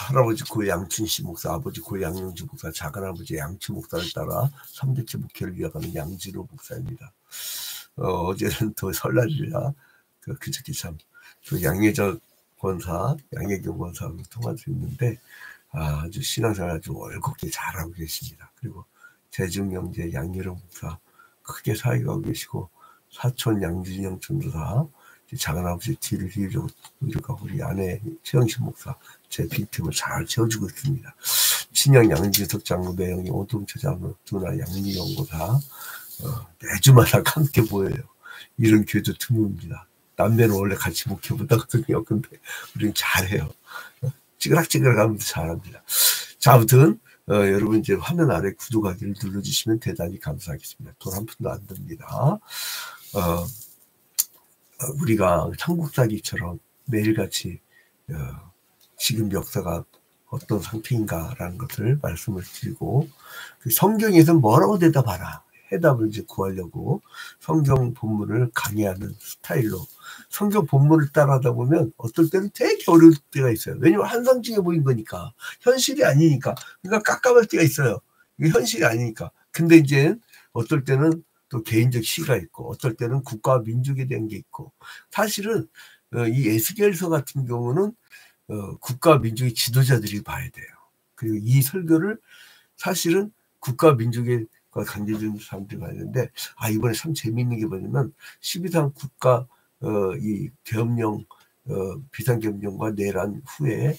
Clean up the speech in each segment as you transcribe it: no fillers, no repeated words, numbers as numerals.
할아버지 고 양춘시 목사, 아버지 고 양영주 목사, 작은아버지 양춘 목사를 따라 3대째 목회를 이어가는 양진호 목사입니다. 어제는 또 설날이라 그저께 참 양예적 권사, 양예경 권사하고 통화도 했는데 아주 신앙생활 아주 월곡게 잘하고 계십니다. 그리고 재중영제 양예령 목사 크게 사역하고 계시고, 사촌 양진영 전도사, 작은아버지 뒤를 이루고 우리 아내 최영신 목사 제 빈틈을 잘 채워주고 있습니다. 친형 양진석 장로, 매형이 오동철 장로, 누나 양미 연구사 매주마다 함께 보여요. 이런 교회도 드뭅니다. 남매는 원래 같이 목회 못하거든요. 근데 우리는 잘해요. 찌그락찌그락하면서 잘합니다. 자, 아무튼 여러분 이제 화면 아래 구독하기를 눌러주시면 대단히 감사하겠습니다. 돈 한 푼도 안 듭니다. 우리가 삼국사기처럼 매일같이 지금 역사가 어떤 상태인가라는 것을 말씀을 드리고, 성경에서 뭐라고 대답하라 해답을 이제 구하려고 성경 본문을 강의하는 스타일로, 성경 본문을 따라하다 보면 어떨 때는 되게 어려울 때가 있어요. 왜냐면 환상적에 보인 거니까, 현실이 아니니까. 그러니까 깝깝할 때가 있어요. 이게 현실이 아니니까. 근데 이제 어떨 때는 또 개인적 시가 있고, 어떨 때는 국가와 민족에 대한 게 있고, 사실은 이 에스겔서 같은 경우는 국가와 민족의 지도자들이 봐야 돼요. 그리고 이 설교를 사실은 국가와 민족에 강제적인 사람들이 봐야 되는데, 이번에 참 재미있는 게 뭐냐면 12상 국가 이 계엄령, 비상계엄령과 내란 후에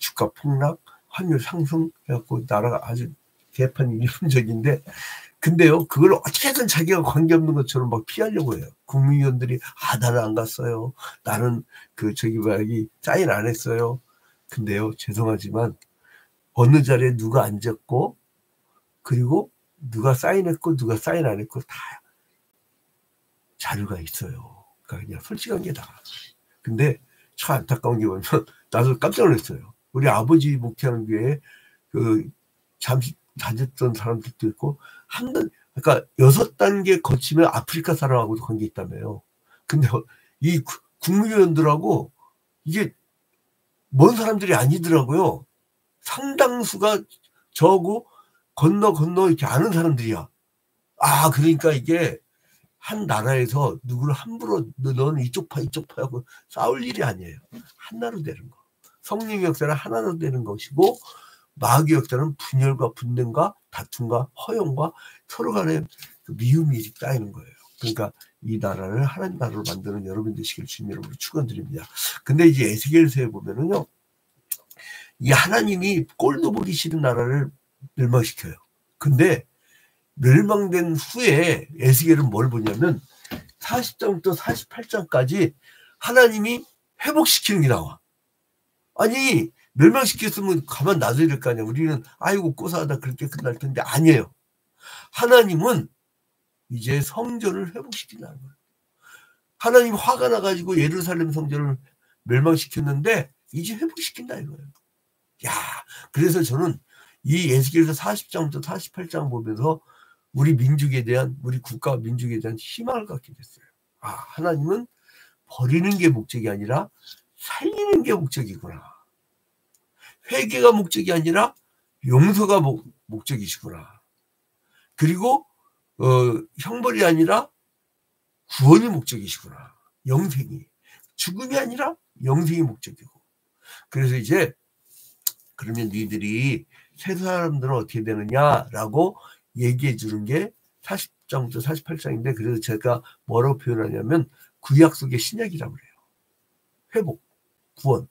주가 폭락, 환율 상승 해갖고 나라가 아주 개판이 일분적인데, 근데요, 그걸 어떻게든 자기가 관계없는 것처럼 막 피하려고 해요. 국민의원들이, 나는 안 갔어요. 나는 사인 안 했어요. 근데요, 죄송하지만, 어느 자리에 누가 앉았고, 그리고 누가 사인했고, 누가 사인 안 했고, 다 자료가 있어요. 그러니까 그냥 솔직한 게 다. 근데 참 안타까운 게 뭐냐면, 나도 깜짝 놀랐어요. 우리 아버지 목회하는 교회에 잠시 다녔던 사람들도 있고, 그러니까 6단계 거치면 아프리카 사람하고도 관계 있다며요. 근데 이 국무위원들하고 이게 먼 사람들이 아니더라고요. 상당수가 저하고 건너 이렇게 아는 사람들이야. 그러니까 이게 한 나라에서 누구를 함부로 너는 이쪽 파 하고 싸울 일이 아니에요. 하나로 되는 거. 성령의 역사는 하나로 되는 것이고, 마귀의 역사는 분열과 분쟁과 다툼과 허용과 서로 간에 미움이 쌓이는 거예요. 그러니까 이 나라를 하나님 나라로 만드는 여러분 되시길 주님 여러분을 축원드립니다. 근데 이제 에스겔서에 보면은요, 이 하나님이 꼴도 보기 싫은 나라를 멸망시켜요. 근데 멸망된 후에 에스겔은 뭘 보냐면 40장부터 48장까지 하나님이 회복시키는 게 나와. 아니, 멸망시켰으면 가만 놔둬야 될 거 아니야. 우리는 아이고 고사하다 그렇게 끝날 텐데, 아니에요. 하나님은 이제 성전을 회복시킨다는 거예요. 하나님 화가 나가지고 예루살렘 성전을 멸망시켰는데 이제 회복시킨다 이거예요. 그래서 저는 이 에스겔서 40장부터 48장 보면서 우리 민족에 대한, 우리 국가와 민족에 대한 희망을 갖게 됐어요. 하나님은 버리는 게 목적이 아니라 살리는 게 목적이구나. 회개가 목적이 아니라 용서가 목적이시구나. 그리고 형벌이 아니라 구원이 목적이시구나. 영생이. 죽음이 아니라 영생이 목적이고. 그래서 이제 그러면 니들이 새 사람들은 어떻게 되느냐라고 얘기해 주는 게 40장부터 48장인데, 그래서 제가 뭐라고 표현하냐면 구약 속의 신약이라고 그래요. 회복, 구원.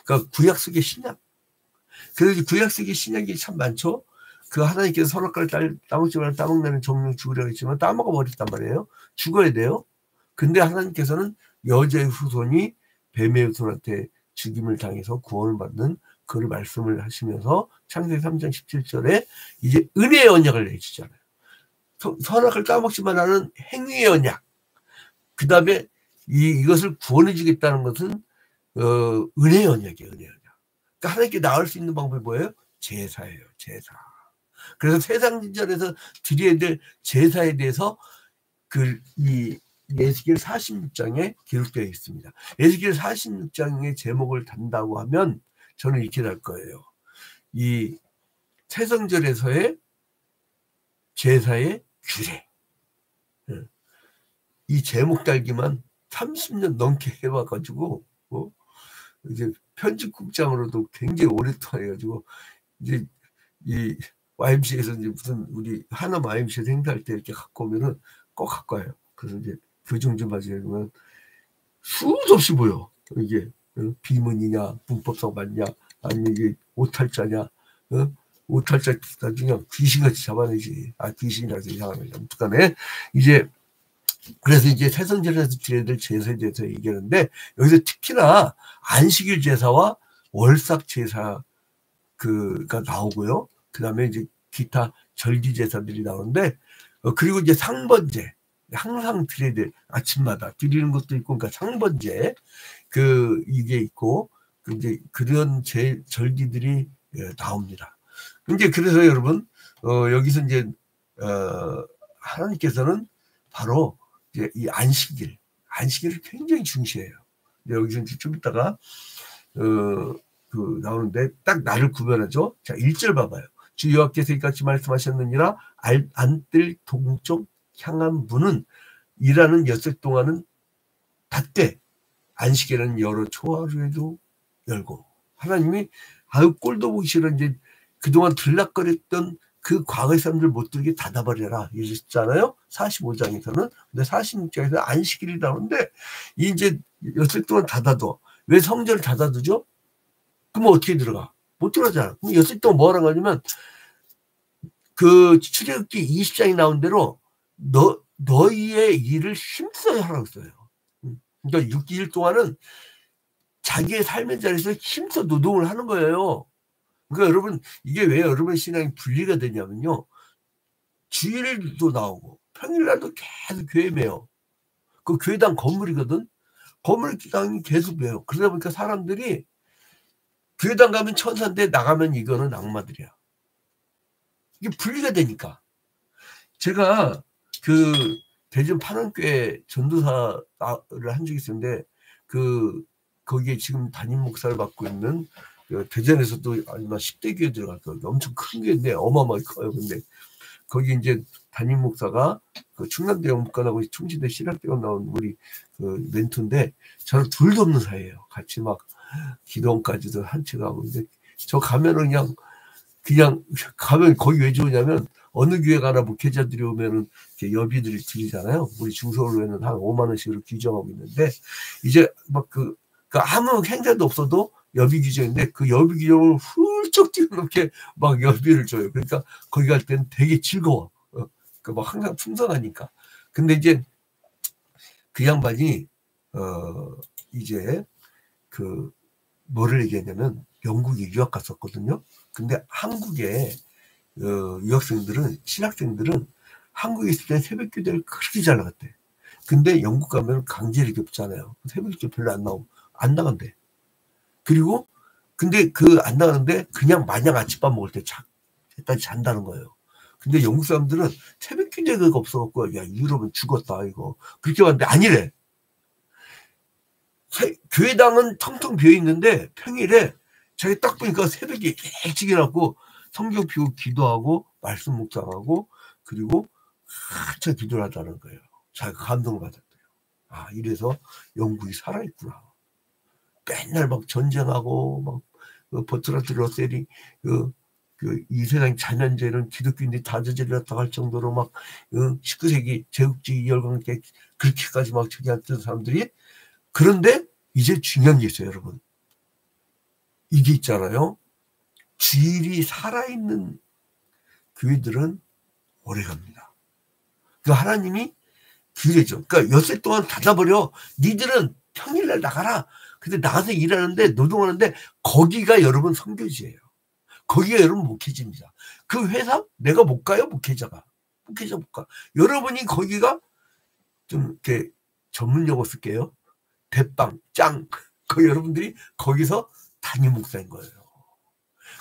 그러니까 구약 속의 신약. 그래서 구약 속의 신약이 참 많죠. 하나님께서 선악과를 따먹지 말라, 따먹는 정령 죽으려고 했지만 따먹어 버렸단 말이에요. 죽어야 돼요. 근데 하나님께서는 여자의 후손이 뱀의 후손한테 죽임을 당해서 구원을 받는 그를 말씀을 하시면서 창세기 3장 17절에 이제 은혜의 언약을 내주잖아요. 선악을 따먹지만 하는 행위의 언약. 그 다음에 이것을 구원해 주겠다는 것은 은혜의 언약이에요. 은혜의 언약. 그러니까 하나님께 나올 수 있는 방법이 뭐예요? 제사예요. 제사. 그래서 세상진전에서 드려야 될 제사에 대해서 이 에스겔 46장에 기록되어 있습니다. 에스겔 46장의 제목을 단다고 하면 저는 이렇게 할 거예요. 이 태성절에서의 제사의 규례. 이 제목 달기만 30년 넘게 해와가지고, 이제 편집국장으로도 굉장히 오랫동안 해가지고, 이제 이 YMCA에서 이제 무슨 우리 하남 YMCA 행사할 때 이렇게 갖고 오면은 꼭 갖고 와요. 그래서 이제 교정 좀 하시면 수도 없이 보여. 이게 비문이냐, 문법상 맞냐, 아니면 이게 오탈자냐, 오탈자 나중에 귀신같이 잡아내지. 귀신이라서 이상하네. 어떡하네. 이제 그래서 이제 태성절에서 드려야 될 제사에 대해서 얘기하는데, 여기서 특히나 안식일 제사와 월삭 제사 가 나오고요. 그 다음에 이제 기타 절기 제사들이 나오는데, 그리고 이제 상번제, 항상 드려야 될, 아침마다 드리는 것도 있고, 그러니까 상번제, 이게 있고, 이제 그런 절기들이 나옵니다. 이제 그래서 여러분, 여기서 이제, 하나님께서는 바로 이제 이 안식일을 굉장히 중시해요. 여기서 이제 좀 이따가, 나오는데 딱 나를 구별하죠. 자, 1절 봐봐요. 주 여호와께서 이같이 말씀하셨느니라. 안뜰 동쪽 향한 문은 일하는 엿새 동안은 닫되 안식일은 여러 초하루에도 열고. 하나님이 꼴도 보기 싫어 이제 그동안 들락거렸던 그 과거의 사람들 못 들게 닫아버려라 이랬잖아요. 45장에서는. 근데 46장에서 안식일이 나오는데 이제 엿새 동안 닫아도, 왜 성전을 닫아두죠? 그러면 어떻게 들어가? 못 들어가잖아. 그럼 엿새 동안 뭐 하라고 하냐면, 출애굽기 20장이 나온 대로 너희의 일을 힘써야 하라고 써요. 그러니까 6일 동안은 자기의 삶의 자리에서 힘써 노동을 하는 거예요. 그러니까 여러분, 이게 왜 여러분 신앙이 분리가 되냐면요. 주일도 나오고 평일날도 계속 교회 매요. 그 교회당 건물이거든. 건물당이 계속 매요. 그러다 보니까 사람들이 교회당 가면 천사인데 나가면 이거는 악마들이야. 이게 분리가 되니까. 제가 대전 판원교회 전도사를 한 적이 있었는데, 거기에 지금 담임 목사를 맡고 있는 대전에서도 아마 10대 교회 들어갈 거예요. 엄청 큰 교회인데 어마어마하게 커요. 근데 거기 이제 담임 목사가 충남대 영문과하고 충신대 신학대학 나온 우리 멘토인데, 저는 둘도 없는 사이예요. 같이 막 기도원까지도 한치 가고. 근데 저 가면은 그냥 가면 거기 왜 좋으냐면, 어느 교회 가나 목회자들이 오면은 여비들이 드리잖아요. 우리 중서울로에는 한 5만 원씩으로 규정하고 있는데, 이제 막 아무 행사도 없어도 여비 규정인데, 그 여비 규정을 훌쩍 뛰어넘게 막 여비를 줘요. 그러니까 거기 갈 때는 되게 즐거워. 막 항상 풍성하니까. 근데 이제 그 양반이 이제 뭐를 얘기하냐면, 영국에 유학 갔었거든요. 근데 한국의 유학생들은, 신학생들은 한국에 있을 때 새벽 기도를 그렇게 잘 나갔대. 근데 영국 가면 강제를 겹잖아요. 새벽 기도 별로 안 나간대. 그리고 근데 안 나가는데 그냥 마냥 아침밥 먹을 때 일단 잔다는 거예요. 근데 영국 사람들은 새벽 기도가 없어갖고, 야, 유럽은 죽었다 이거 그렇게 봤는데, 아니래. 교회당은 텅텅 비어 있는데 평일에 자기 딱 보니까 새벽에 일찍 일어나고 성경 피고 기도하고 말씀 묵상하고, 그리고 한참 기도를 하자는 거예요. 자기가 감동을 받았대요. 이래서 영국이 살아있구나. 맨날 막 전쟁하고 막 버트라트 러셀이 이 세상 자연재해는 기독교인들이 다저질렀다 할 정도로 막 19세기 제국주의 열강 때 그렇게까지 막 저기 했던 사람들이. 그런데 이제 중요한 게 있어요, 여러분. 이게 있잖아요. 주일이 살아있는 교회들은 오래갑니다. 하나님이 규례죠. 그러니까 엿새 동안 닫아버려. 니들은 평일날 나가라. 근데 나가서 일하는데, 노동하는데, 거기가 여러분 선교지예요. 거기가 여러분 목회지입니다. 그 회사 내가 못 가요. 목회자 못 가. 여러분이 거기가 좀 이렇게 전문 용어 쓸게요. 대빵 짱. 여러분들이 거기서 담임 목사인 거예요.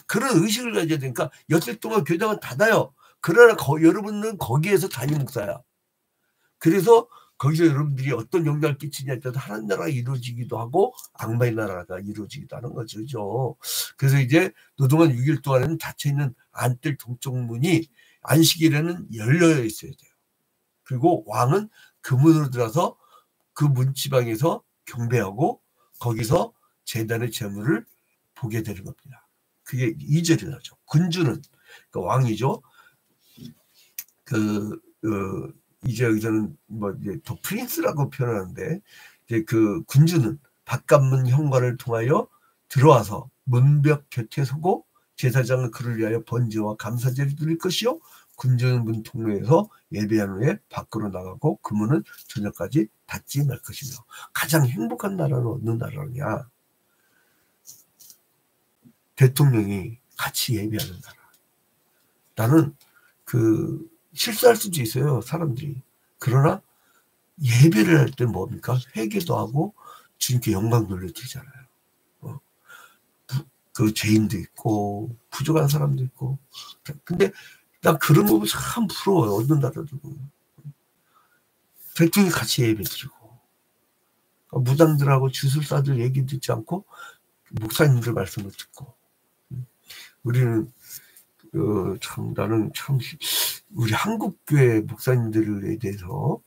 그런 의식을 가져야 되니까 엿새 동안 교회당은 닫아요. 그러나 여러분은 거기에서 담임 목사야. 그래서 거기서 여러분들이 어떤 영향을 끼치냐에 따라서 하나님 나라가 이루어지기도 하고 악마의 나라가 이루어지기도 하는 거죠. 그죠? 그래서 이제 노동한 6일 동안에는 닫혀 있는 안뜰 동쪽 문이 안식일에는 열려 있어야 돼요. 그리고 왕은 그 문으로 들어서 그 문지방에서 경배하고 거기서 제단의 제물을 보게 되는 겁니다. 그게 2절이 나죠. 군주는 그러니까 왕이죠. 이제 여기서는 뭐 이제 더 프린스라고 표현하는데 이제 그 군주는 바깥문 현관을 통하여 들어와서 문벽 곁에 서고 제사장은 그를 위하여 번제와 감사제를 드릴 것이요 군주는 문 통로에서 예배한 후에 밖으로 나가고 그 문은 저녁까지 닫지 말 것이며 가장 행복한 나라는 어느 나라냐? 대통령이 같이 예배하는 나라. 나는 실수할 수도 있어요, 사람들이. 그러나 예배를 할 때 뭡니까? 회개도 하고 주님께 영광 돌려드리잖아요. 그 죄인도 있고 부족한 사람도 있고. 근데 난 그런 거 보면 참 부러워요. 어느 나라도. 대통령이 같이 예배드리고 무당들하고 주술사들 얘기 듣지 않고 목사님들 말씀을 듣고. 우리는 나는 참 우리 한국교회 목사님들에 대해서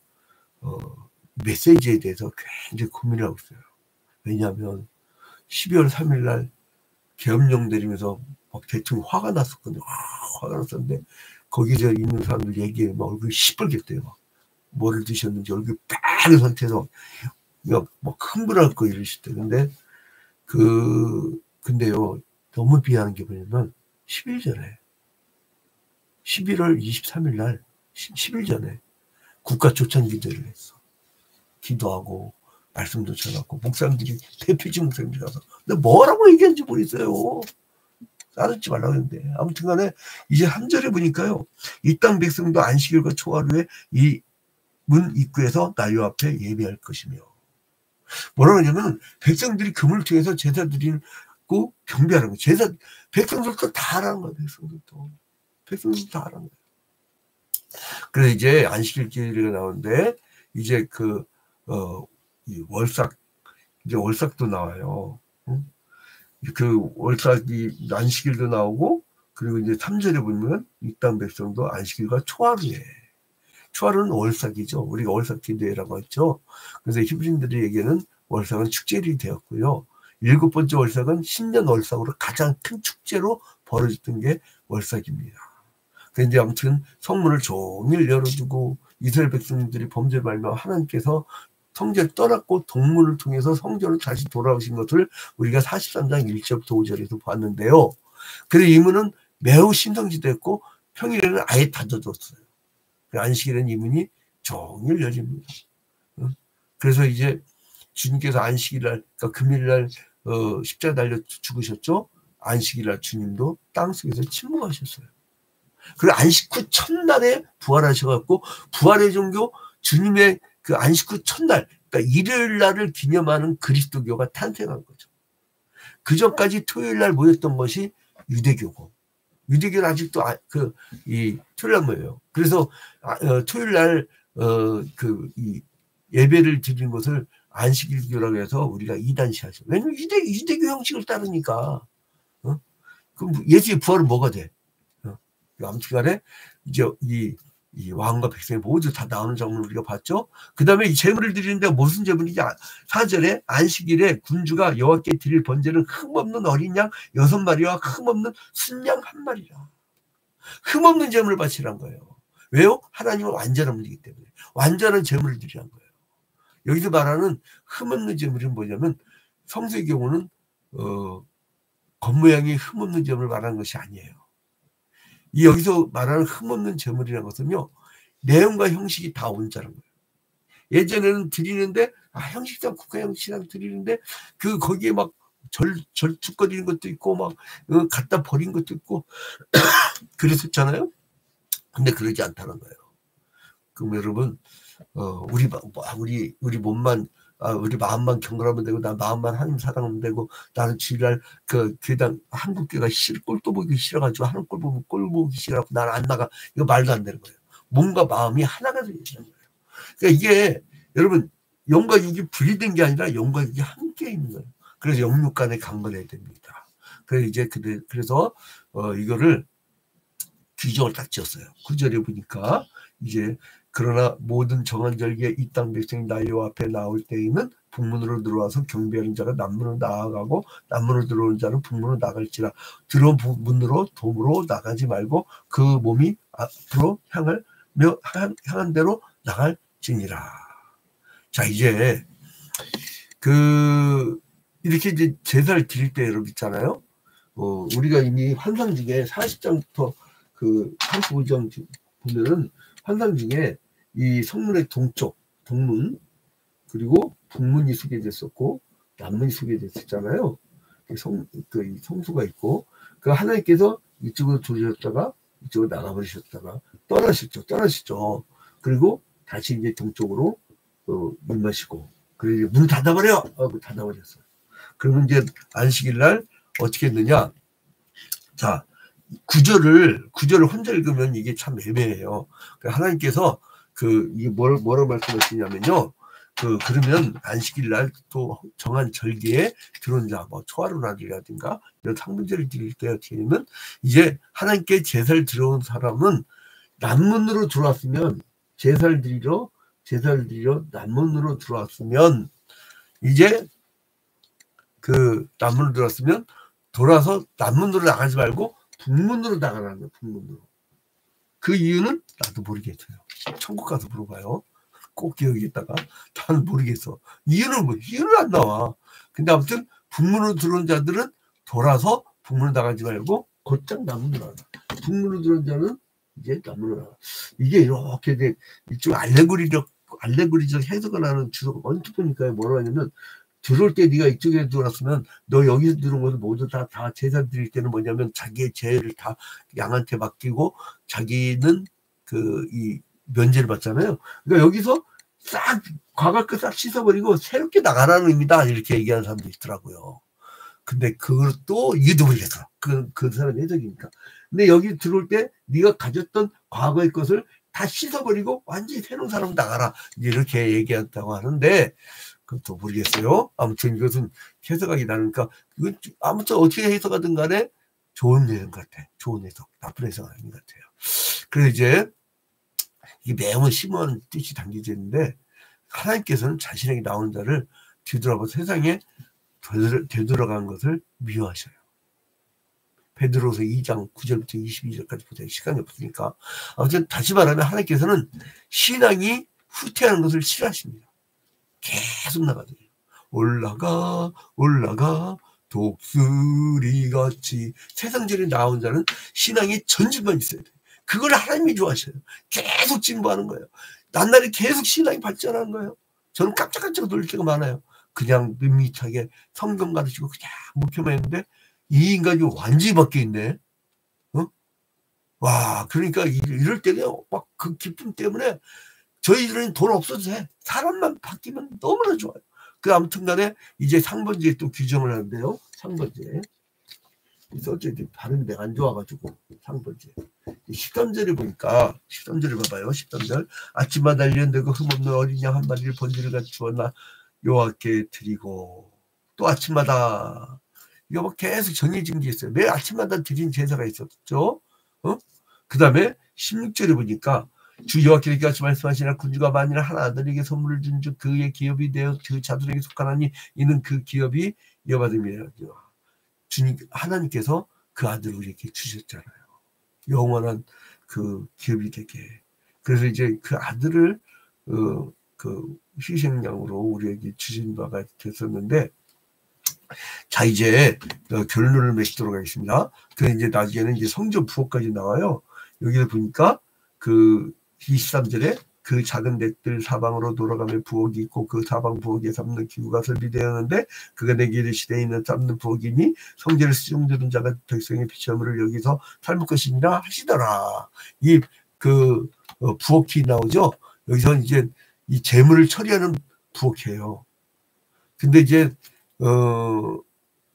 메시지에 대해서 굉장히 고민을 하고 있어요. 왜냐하면 12월 3일 날 계엄령 내리면서 막 대통령 화가 났었거든요. 화가 났었는데 거기서 있는 사람들 얘기에 막 얼굴이 시뻘갰대요. 막 뭐를 드셨는지 얼굴이 빨간 상태에서 막 흥분하고 이러실 때. 근데요 너무 비하는 게 뭐냐면 10일 전에 11월 23일 날 10일 전에 국가 초청 기도를 했어. 기도하고 말씀도 전하고 목사님들이 대표직 목사님들이 가서 근데 뭐라고 얘기하는지 모르겠어요. 따르지 말라고 했는데 아무튼 간에 이제 3절에 보니까요. 이 땅 백성도 안식일과 초하루에 이 문 입구에서 나요 앞에 예배할 것이며 뭐라고 하냐면 백성들이 금을 통해서 제사 드리고 경배하는 거예요. 백성들도 다 하라는 거예요. 백성들도 다 하라는 거예요. 그래서 이제 안식일기가 나오는데 이제 이 월삭도 나와요. 그 월삭이 안식일도 나오고 그리고 이제 3절에 보면 이 땅 백성도 안식일과 초하루에 초하루는 월삭이죠. 우리가 월삭 기도회라고 했죠. 그래서 히브리인들에게는 월삭은 축제일이 되었고요. 7번째 월삭은 신년 월삭으로 가장 큰 축제로 벌어졌던 게 월삭입니다. 그런데 아무튼 성문을 종일 열어두고 이스라엘 백성들이 범죄를 말며 하나님께서 성전을 떠났고 동문을 통해서 성전으로 다시 돌아오신 것을 우리가 43장 1절부터 5절에서 봤는데요. 그래서 이 문은 매우 신성시대였고 평일에는 아예 닫아뒀어요. 안식일에는 이 문이 종일 열립니다. 그래서 이제 주님께서 안식일날, 그러니까 금일날 십자가 달려 죽으셨죠. 안식일날 주님도 땅속에서 침묵하셨어요. 그리고 안식 후 첫날에 부활하셔갖고 부활의 종교 주님의 그 안식 후 첫날, 그러니까 일요일 날을 기념하는 그리스도교가 탄생한 거죠. 그 전까지 토요일 날 모였던 것이 유대교고, 유대교는 아직도 이 토요일 날 모여요. 그래서 토요일 날 이 예배를 드리는 것을 안식일교라고 해서 우리가 이단시하죠. 왜냐면 유대교 형식을 따르니까. 그럼 예수의 부활은 뭐가 돼? 아무튼 간에 이제 이 왕과 백성이 모두 다 나오는 장면을 우리가 봤죠. 그 다음에 이 제물을 드리는데 무슨 제물이냐. 4절에 안식일에 군주가 여호와께 드릴 번제는 흠없는 어린 양 6마리와 흠없는 순양 1마리라. 흠없는 제물을 바치란 거예요. 왜요? 하나님은 완전한 분이기 때문에. 완전한 제물을 드리란 거예요. 여기서 말하는 흠없는 제물이 뭐냐면 성서의 경우는 겉모양이 흠없는 제물을 말하는 것이 아니에요. 이 여기서 말하는 흠없는 제물이라는 것은요. 내용과 형식이 다 온자는 거예요. 예전에는 드리는데 형식상 국가 형식상 드리는데 거기에 막 절축거리는 것도 있고 막 갖다 버린 것도 있고 그랬었잖아요. 근데 그러지 않다는 거예요. 그럼 여러분 우리 몸만 우리 마음만 경건하면 되고 나 마음만 하나님 사랑하면 되고 나는 주일날 교당 한국교가 꼴도 보기 싫어가지고 하는 꼴 보면 꼴 보기 싫어가지고 나는 안 나가. 이거 말도 안 되는 거예요. 몸과 마음이 하나가 되는 거예요. 그러니까 이게 여러분, 0과 6이 분리된 게 아니라 0과 6이 함께 있는 거예요. 그래서 영육 간에 강건해야 됩니다. 그래서 이거를 규정을 딱 지었어요. 9절에 보니까 이제 그러나 모든 정한 절기에 이 땅 백성이 나여 앞에 나올 때에는 북문으로 들어와서 경배하는 자가 남문으로 나아가고 남문으로 들어오는 자는 북문으로 나갈지라. 들어온 문으로 도무로 나가지 말고 그 몸이 앞으로 향한 대로 나갈지니라. 자, 이제 이렇게 이제 제사를 드릴 때 여러분 있잖아요. 우리가 이미 환상 중에 40장부터 35장 보면은 환상 중에 이 성문의 동쪽, 동문, 그리고 북문이 소개됐었고, 남문이 소개됐었잖아요. 성수가 있고, 하나님께서 이쪽으로 들으셨다가, 이쪽으로 나가버리셨다가, 떠나시죠. 그리고 다시 이제 동쪽으로, 임하시고, 그리고 문을 닫아버려! 하고 닫아버렸어요. 그러면 이제 안식일 날 어떻게 했느냐? 자, 구절을 혼자 읽으면 이게 참 애매해요. 하나님께서 이게 뭐라고 말씀하시냐면요. 그러면 안식일 날 또 정한 절기에 들어온 자, 초하루날이라든가 이런 상분제를 드릴 때 어떻게 되면 이제 하나님께 제사를 들어온 사람은 남문으로 들어왔으면 제사를 드리러 남문으로 들어왔으면 이제 남문으로 들어왔으면 돌아서 남문으로 나가지 말고 북문으로 나가라는 거예요. 북문으로. 그 이유는 나도 모르겠어요. 천국 가서 물어봐요. 꼭 기억했다가 나는 모르겠어. 이유는 이유는 안 나와. 근데 아무튼 북문으로 들어온 자들은 돌아서 북문으로 나가지 말고 곧장 남문으로 나가. 북문으로 들어온 자는 이제 남문으로 나가. 이게 이렇게 이쪽 알레고리적 해석을 하는 주소가 언뜻 보니까 뭐라고 하냐면 들어올 때 네가 이쪽에 들어왔으면 너 여기서 들어온 것을 모두 다 제사 드릴 때는 뭐냐면 자기의 죄를 다 양한테 맡기고 자기는 이 면제를 받잖아요. 그러니까 여기서 싹 과거 거 싹 씻어버리고 새롭게 나가라는 의미다 이렇게 얘기하는 사람도 있더라고요. 근데 그것도 이해도 모르겠어. 그 사람의 해석이니까. 근데 여기 들어올 때 네가 가졌던 과거의 것을 다 씻어버리고 완전히 새로운 사람 나가라 이렇게 얘기한다고 하는데 그것도 모르겠어요. 아무튼 이것은 해석하기 나니까 아무튼 어떻게 해석하든 간에 좋은 해석 같아. 좋은 해석, 나쁜 해석 아닌 것 같아요. 그래서 이제 이게 매우 심오한 뜻이 담겨져 있는데 하나님께서는 자신에게 나오는 자를 뒤돌아보고 세상에 되돌아간 것을 미워하셔요. 베드로서 2장 9절부터 22절까지 보세요. 시간이 없으니까. 아무튼 다시 말하면 하나님께서는 신앙이 후퇴하는 것을 싫어하십니다. 계속 나가더래요. 올라가 독수리같이 세상전에 나온 자는 신앙이 전진만 있어야 돼요. 그걸 하나님이 좋아하셔요. 계속 진보하는 거예요. 난날이 계속 신앙이 발전하는 거예요. 저는 깜짝깜짝 놀랄 때가 많아요. 그냥 밋밋하게 성경 가르치고 그냥 목표만 했는데 이 인간이 완전히 바뀌어 있네. 와, 그러니까 이럴 때는 막 그 기쁨 때문에 저희들은 돈 없어도 돼. 사람만 바뀌면 너무나 좋아요. 아무튼 간에 이제 상번제에 또 규정을 하는데요. 상번제. 어쨌든 발음이 내가 안 좋아가지고 상번제. 13절에 보니까 13절을 봐봐요. 13절. 아침마다 1년 되고 흠없는 어린 양 한 마리를 번제를 갖추어 여호와께 드리고 또 아침마다 이거 막 계속 정해진 게 있어요. 매일 아침마다 드린 제사가 있었죠. 그 다음에 16절에 보니까 주 여호와께서 같이 말씀하시나 군주가 만일 한 아들에게 선물을 준 즉 그의 기업이 되어 그 자손에게 속하나니 이는 그 기업이 여호와됨이라. 주님 하나님께서 그 아들을 우리에게 주셨잖아요. 영원한 그 기업이 되게. 그래서 이제 그 아들을 희생양으로 우리에게 주신 바가 됐었는데 자 이제 결론을 맺도록 하겠습니다. 그래서 이제 나중에는 이제 성전 부엌까지 나와요. 여기를 보니까 23절에 그 작은 넷들 사방으로 돌아가며 부엌이 있고 그 사방 부엌에 삶는 기구가 설비되었는데 그가 내게 이르시되 있는 삶는 부엌이니 성전을 수종되는 자가 백성의 피처물을 여기서 삶을 것이니라 하시더라. 이 부엌이 나오죠. 여기서 이제 이 재물을 처리하는 부엌이에요. 근데 이제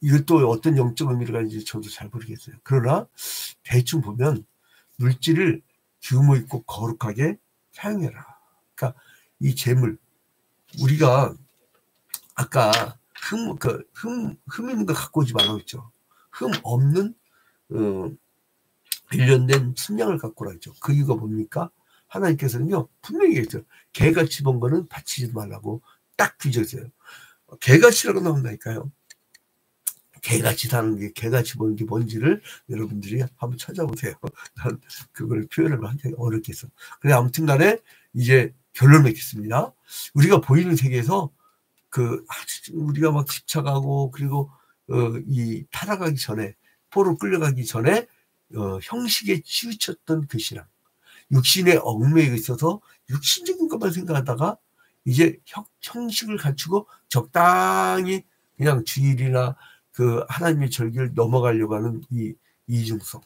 이것도 어떤 영적 의미를 가지는지 저도 잘 모르겠어요. 그러나 대충 보면 물질을 규모 있고 거룩하게 사용해라. 그러니까 이 재물, 우리가 아까 흠 있는 거 갖고 오지 말라고 했죠. 흠 없는 일련된 순양을 갖고 오라 했죠. 그 이유가 뭡니까? 하나님께서는요 분명히 얘기했어요. 개같이 본 거는 바치지 말라고 딱 규정했어요. 개같이라고 나온다니까요. 개같이 사는 게, 개같이 보는 게 뭔지를 여러분들이 한번 찾아보세요. 난 그걸 표현을 하기 어렵겠어. 그래, 아무튼 간에 이제 결론을 맺겠습니다. 우리가 보이는 세계에서 우리가 막 집착하고, 그리고, 이 타락하기 전에, 포로 끌려가기 전에, 형식에 치우쳤던 그 신앙. 육신의 얽매여 있어서 육신적인 것만 생각하다가, 이제 형식을 갖추고 적당히 그냥 주일이나 하나님의 절기를 넘어가려고 하는 이 이중성.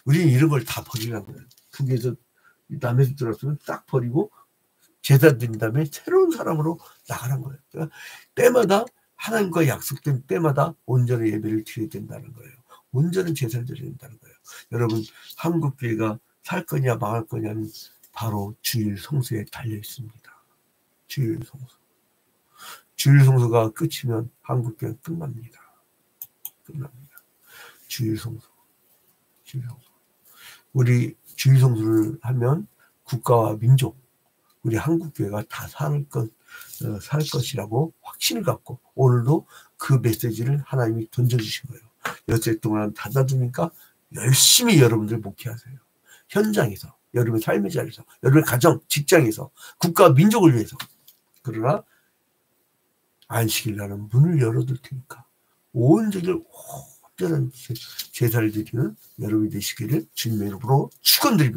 우리는 이런 걸 다 버리라는 거예요. 북에서 남에서 들었으면 딱 버리고 제사 드린 다음에 새로운 사람으로 나가는 거예요. 그러니까 때마다 하나님과 약속된 때마다 온전한 예배를 드려야 된다는 거예요. 온전한 제사를 드려야 된다는 거예요. 여러분, 한국교회가 살 거냐 망할 거냐는 바로 주일 성수에 달려 있습니다. 주일 성수. 주일 성수가 끝이면 한국교회는 끝납니다. 주일 성수. 우리 주일 성수를 하면 국가와 민족, 우리 한국교회가 다 살 것이라고 확신을 갖고 오늘도 그 메시지를 하나님이 던져주신 거예요. 여태 동안 닫아두니까 열심히 여러분들 목회하세요. 현장에서, 여러분의 삶의 자리에서, 여러분의 가정, 직장에서, 국가와 민족을 위해서. 그러나 안식일 날은 문을 열어둘 테니까 온전한 제사를 드리는 여러분이 되시기를 주님의 이름으로 축원드립니다.